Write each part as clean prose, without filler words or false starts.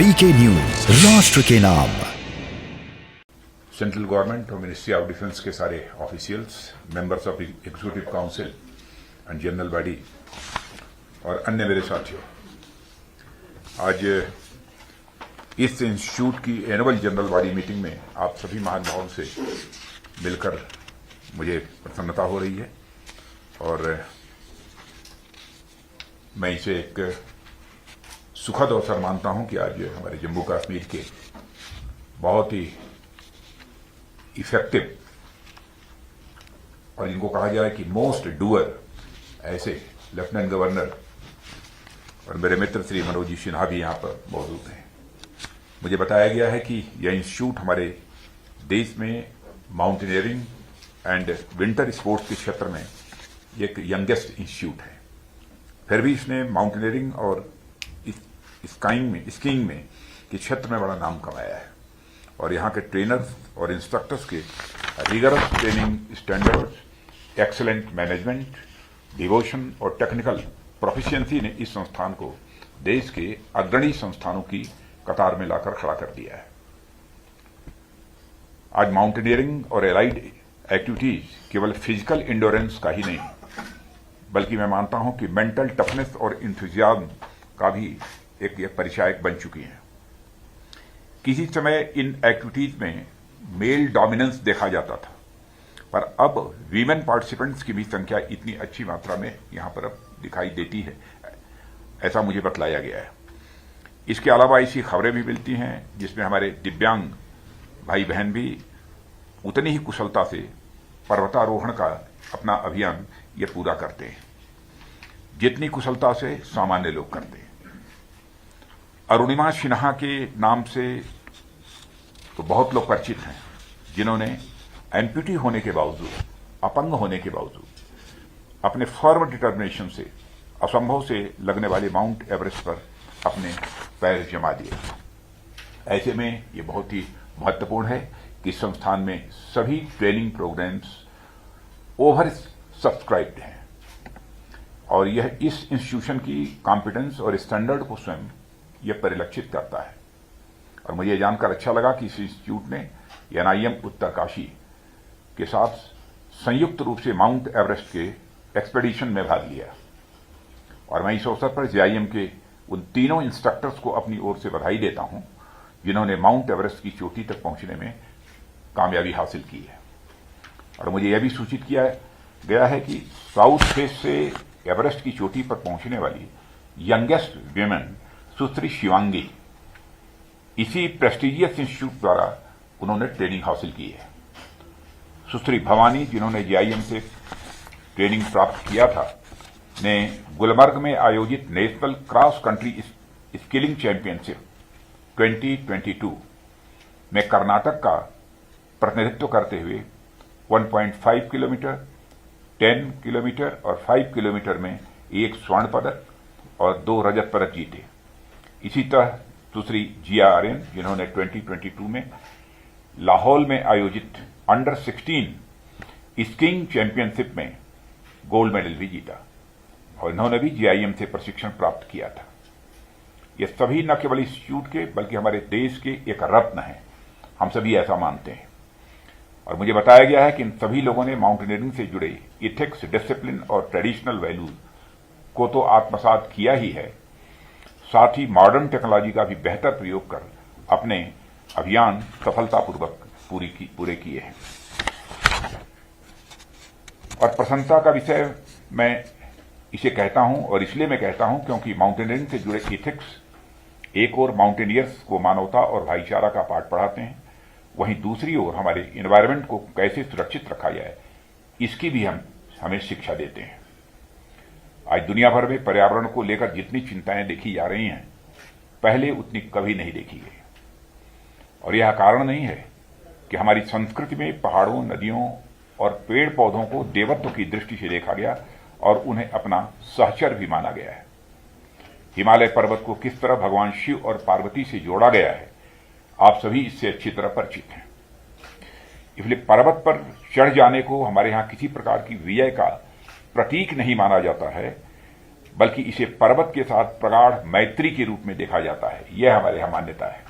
VK news, राष्ट्र के नाम। सेंट्रल गवर्नमेंट और मिनिस्ट्री ऑफ डिफेंस के सारे officials, members of executive council and general body और अन्य मेरे साथियों, आज इस इंस्टीट्यूट की एनुअल जनरल बॉडी मीटिंग में आप सभी महानुभावों से मिलकर मुझे प्रसन्नता हो रही है और मैं इसे एक सुखद अवसर मानता हूं कि आज हमारे जम्मू कश्मीर के बहुत ही इफेक्टिव और इनको कहा जाए कि मोस्ट डूअर ऐसे लेफ्टिनेंट गवर्नर और मेरे मित्र श्री मनोज जी सिन्हा भी यहां पर मौजूद हैं। मुझे बताया गया है कि यह इंस्टीट्यूट हमारे देश में माउंटेनियरिंग एंड विंटर स्पोर्ट्स के क्षेत्र में एक यंगेस्ट इंस्टीट्यूट है। फिर भी इसने माउंटेनियरिंग और स्कीइंग में के क्षेत्र में बड़ा नाम कमाया है और यहाँ के ट्रेनर्स और इंस्ट्रक्टर्स के rigorous training standards, excellent management, devotion और टेक्निकल प्रोफिशिएंसी ने इस संस्थान को देश के अग्रणी संस्थानों की कतार में लाकर खड़ा कर दिया है। आज माउंटेनियरिंग और एलाइड एक्टिविटीज केवल फिजिकल इंडोरेंस का ही नहीं, बल्कि मैं मानता हूं कि मेंटल टफनेस और इंथुजियाज्म का भी एक परिचायक बन चुकी है। किसी समय इन एक्टिविटीज में मेल डोमिनेंस देखा जाता था, पर अब वीमेन पार्टिसिपेंट्स की भी संख्या इतनी अच्छी मात्रा में यहां पर अब दिखाई देती है, ऐसा मुझे बतलाया गया है। इसके अलावा ऐसी खबरें भी मिलती हैं जिसमें हमारे दिव्यांग भाई बहन भी उतनी ही कुशलता से पर्वतारोहण का अपना अभियान ये पूरा करते हैं जितनी कुशलता से सामान्य लोग करते हैं। अरुणिमा सिन्हा के नाम से तो बहुत लोग परिचित हैं, जिन्होंने एम्प्यूटी होने के बावजूद, अपंग होने के बावजूद अपने फर्म डिटर्मिनेशन से असंभव से लगने वाले माउंट एवरेस्ट पर अपने पैर जमा दिए। ऐसे में ये बहुत ही महत्वपूर्ण है कि संस्थान में सभी ट्रेनिंग प्रोग्राम्स ओवर सब्सक्राइब्ड हैं और यह इस इंस्टीट्यूशन की कॉम्पिटेंस और स्टैंडर्ड को स्वयं यह परिलक्षित करता है। और मुझे जानकर अच्छा लगा कि इस इंस्टीट्यूट ने एनआईएम उत्तरकाशी के साथ संयुक्त रूप से माउंट एवरेस्ट के एक्सपेडिशन में भाग लिया और मैं इस अवसर पर जेआईएम के उन तीनों इंस्ट्रक्टर्स को अपनी ओर से बधाई देता हूं जिन्होंने माउंट एवरेस्ट की चोटी तक पहुंचने में कामयाबी हासिल की है। और मुझे यह भी सूचित किया गया है कि साउथ फेस से एवरेस्ट की चोटी पर पहुंचने वाली यंगेस्ट विमेन सुश्री शिवांगी इसी प्रेस्टिजियस इंस्टीट्यूट द्वारा उन्होंने ट्रेनिंग हासिल की है। सुश्री भवानी, जिन्होंने जेआईएम से ट्रेनिंग प्राप्त किया था, ने गुलमर्ग में आयोजित national cross country skilling championship 2022 में कर्नाटक का प्रतिनिधित्व करते हुए 1.5 किलोमीटर, 10 किलोमीटर और 5 किलोमीटर में एक स्वर्ण पदक और 2 रजत पदक जीते। इसी तरह दूसरी जिया आर्यन, जिन्होंने 2022 में लाहौल में आयोजित अंडर 16 स्कीइंग चैंपियनशिप में गोल्ड मेडल भी जीता और इन्होंने भी जेआईएम से प्रशिक्षण प्राप्त किया था। ये सभी न केवल इंस्टीट्यूट के बल्कि हमारे देश के एक रत्न हैं, हम सभी ऐसा मानते हैं। और मुझे बताया गया है कि इन सभी लोगों ने माउंटेनियरिंग से जुड़े इथिक्स, डिसिप्लिन और ट्रेडिशनल वैल्यूज को तो आत्मसात किया ही है, साथ ही मॉडर्न टेक्नोलॉजी का भी बेहतर प्रयोग कर अपने अभियान सफलतापूर्वक पूरे किए हैं। और प्रसन्नता का विषय मैं इसे कहता हूं और इसलिए मैं कहता हूं क्योंकि माउंटेनियरिंग से जुड़े इथिक्स एक ओर माउंटेनियर्स को मानवता और भाईचारा का पाठ पढ़ाते हैं, वहीं दूसरी ओर हमारे एनवायरनमेंट को कैसे सुरक्षित रखा जाए इसकी भी हमें शिक्षा देते हैं। आज दुनिया भर में पर्यावरण को लेकर जितनी चिंताएं देखी जा रही हैं, पहले उतनी कभी नहीं देखी गई। और यह कारण नहीं है कि हमारी संस्कृति में पहाड़ों, नदियों और पेड़ पौधों को देवत्व की दृष्टि से देखा गया और उन्हें अपना सहचर भी माना गया है। हिमालय पर्वत को किस तरह भगवान शिव और पार्वती से जोड़ा गया है, आप सभी इससे अच्छी तरह परिचित हैं। इसलिए पर्वत पर चढ़ जाने को हमारे यहां किसी प्रकार की विजय का प्रतीक नहीं माना जाता है, बल्कि इसे पर्वत के साथ प्रगाढ़ मैत्री के रूप में देखा जाता है। यह हमारे यहाँ मान्यता है।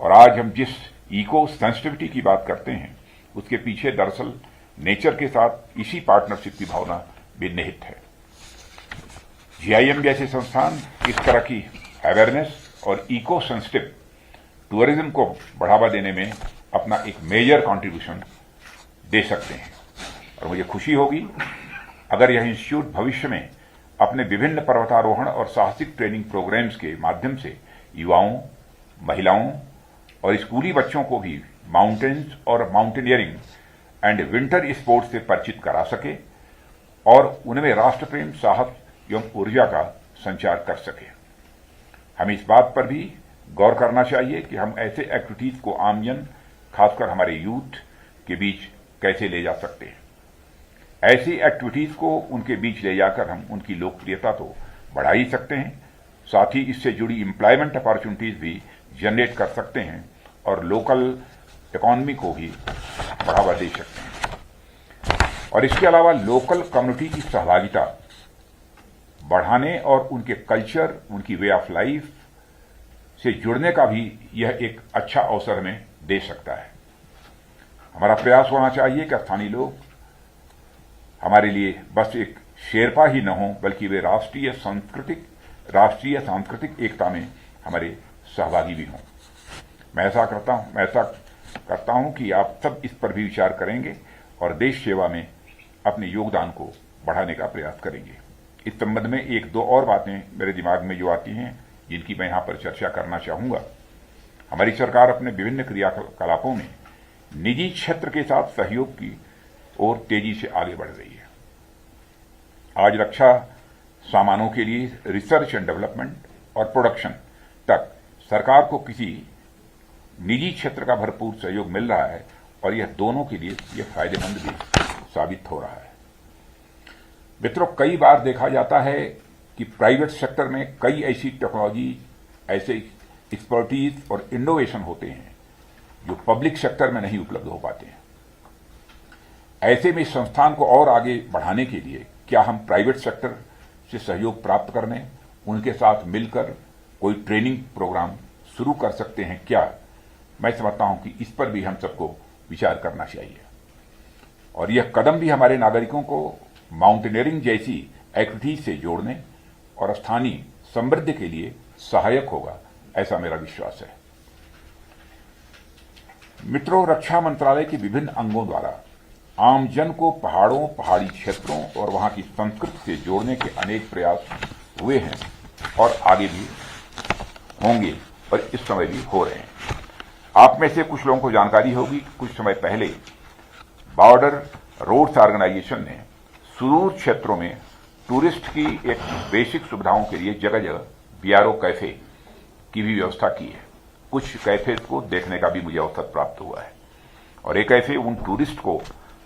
और आज हम जिस इको सेंसिटिविटी की बात करते हैं, उसके पीछे दरअसल नेचर के साथ इसी पार्टनरशिप की भावना भी निहित है। जीआईएम जैसे संस्थान इस तरह की अवेयरनेस और इको सेंसिटिव टूरिज्म को बढ़ावा देने में अपना एक मेजर कंट्रीब्यूशन दे सकते हैं। और मुझे खुशी होगी अगर यह इंस्टीट्यूट भविष्य में अपने विभिन्न पर्वतारोहण और साहसिक ट्रेनिंग प्रोग्राम्स के माध्यम से युवाओं, महिलाओं और स्कूली बच्चों को भी माउंटेन्स और माउंटेनियरिंग एंड विंटर स्पोर्ट्स से परिचित करा सके और उनमें राष्ट्र प्रेम, साहस एवं ऊर्जा का संचार कर सके। हमें इस बात पर भी गौर करना चाहिए कि हम ऐसे एक्टिविटीज को आमजन, खासकर हमारे यूथ के बीच कैसे ले जा सकते हैं। ऐसी एक्टिविटीज को उनके बीच ले जाकर हम उनकी लोकप्रियता तो बढ़ा ही सकते हैं, साथ ही इससे जुड़ी एम्प्लॉयमेंट अपॉर्चुनिटीज भी जनरेट कर सकते हैं और लोकल इकोनॉमी को भी बढ़ावा दे सकते हैं। और इसके अलावा लोकल कम्युनिटी की सहभागिता बढ़ाने और उनके कल्चर, उनकी वे ऑफ लाइफ से जुड़ने का भी यह एक अच्छा अवसर हमें दे सकता है। हमारा प्रयास होना चाहिए कि स्थानीय लोग हमारे लिए बस एक शेरपा ही न हो, बल्कि वे राष्ट्रीय सांस्कृतिक एकता में हमारे सहभागी भी हों। मैं ऐसा करता हूं कि आप सब इस पर भी विचार करेंगे और देश सेवा में अपने योगदान को बढ़ाने का प्रयास करेंगे। इस संबंध में एक दो और बातें मेरे दिमाग में जो आती हैं, जिनकी मैं यहां पर चर्चा करना चाहूंगा। हमारी सरकार अपने विभिन्न क्रियाकलापों में निजी क्षेत्र के साथ सहयोग की ओर तेजी से आगे बढ़ रही है। आज रक्षा सामानों के लिए रिसर्च एंड डेवलपमेंट और प्रोडक्शन तक सरकार को किसी निजी क्षेत्र का भरपूर सहयोग मिल रहा है और यह दोनों के लिए यह फायदेमंद भी साबित हो रहा है। मित्रों, कई बार देखा जाता है कि प्राइवेट सेक्टर में कई ऐसी टेक्नोलॉजी, ऐसे एक्सपर्टीज और इनोवेशन होते हैं जो पब्लिक सेक्टर में नहीं उपलब्ध हो पाते हैं। ऐसे में इस संस्थान को और आगे बढ़ाने के लिए क्या हम प्राइवेट सेक्टर से सहयोग प्राप्त करने, उनके साथ मिलकर कोई ट्रेनिंग प्रोग्राम शुरू कर सकते हैं क्या? मैं समझता हूं कि इस पर भी हम सबको विचार करना चाहिए और यह कदम भी हमारे नागरिकों को माउंटेनियरिंग जैसी एक्टिविटीज से जोड़ने और स्थानीय समृद्धि के लिए सहायक होगा, ऐसा मेरा विश्वास है। मित्रों, रक्षा मंत्रालय के विभिन्न अंगों द्वारा आमजन को पहाड़ों, पहाड़ी क्षेत्रों और वहां की संस्कृति से जोड़ने के अनेक प्रयास हुए हैं और आगे भी होंगे और इस समय भी हो रहे हैं। आप में से कुछ लोगों को जानकारी होगी, कुछ समय पहले बॉर्डर रोड्स ऑर्गेनाइजेशन ने सुदूर क्षेत्रों में टूरिस्ट की एक बेसिक सुविधाओं के लिए जगह जगह बीआरओ कैफे की भी व्यवस्था की है। कुछ कैफे को देखने का भी मुझे अवसर प्राप्त हुआ है और ये कैफे उन टूरिस्ट को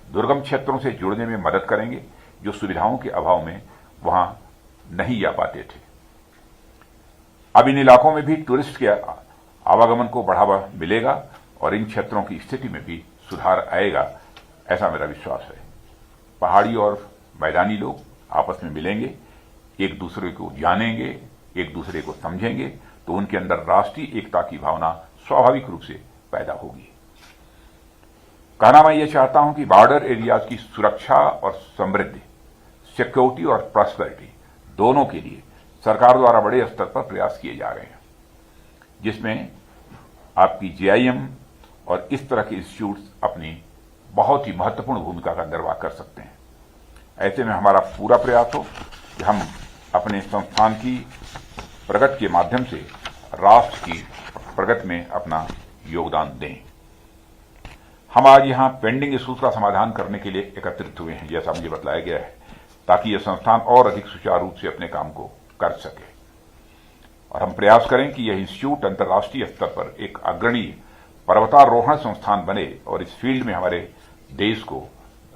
दुर्गम क्षेत्रों से जुड़ने में मदद करेंगे जो सुविधाओं के अभाव में वहां नहीं जा पाते थे। अब इन इलाकों में भी टूरिस्ट के आवागमन को बढ़ावा मिलेगा और इन क्षेत्रों की स्थिति में भी सुधार आएगा, ऐसा मेरा विश्वास है। पहाड़ी और मैदानी लोग आपस में मिलेंगे, एक दूसरे को जानेंगे, एक दूसरे को समझेंगे, तो उनके अंदर राष्ट्रीय एकता की भावना स्वाभाविक रूप से पैदा होगी। कहना मैं ये चाहता हूं कि बॉर्डर एरियाज की सुरक्षा और समृद्धि, सिक्योरिटी और प्रॉस्पेरिटी दोनों के लिए सरकार द्वारा बड़े स्तर पर प्रयास किए जा रहे हैं, जिसमें आपकी जीआईएम और इस तरह के इंस्टीट्यूट्स अपनी बहुत ही महत्वपूर्ण भूमिका का निर्वाह कर सकते हैं। ऐसे में हमारा पूरा प्रयास हो कि हम अपने संस्थान की प्रगति के माध्यम से राष्ट्र की प्रगति में अपना योगदान दें। हम आज यहां पेंडिंग इश्यूज का समाधान करने के लिए एकत्रित हुए हैं, जैसा मुझे बताया गया है, ताकि यह संस्थान और अधिक सुचारू रूप से अपने काम को कर सके और हम प्रयास करें कि यह इंस्टीट्यूट अंतर्राष्ट्रीय स्तर पर एक अग्रणी पर्वतारोहण संस्थान बने और इस फील्ड में हमारे देश को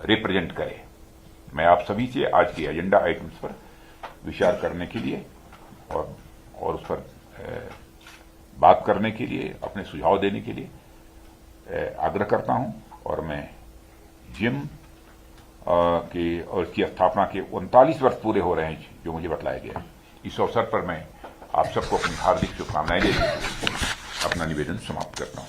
रिप्रेजेंट करे। मैं आप सभी से आज के एजेंडा आइटम्स पर विचार करने के लिए और उस पर बात करने के लिए, अपने सुझाव देने के लिए आग्रह करता हूं और मैं जिम के और इसकी स्थापना के 39 वर्ष पूरे हो रहे हैं जो मुझे बतलाया गया है। इस अवसर पर मैं आप सबको अपनी हार्दिक शुभकामनाएं देते हुए अपना निवेदन समाप्त करता हूं।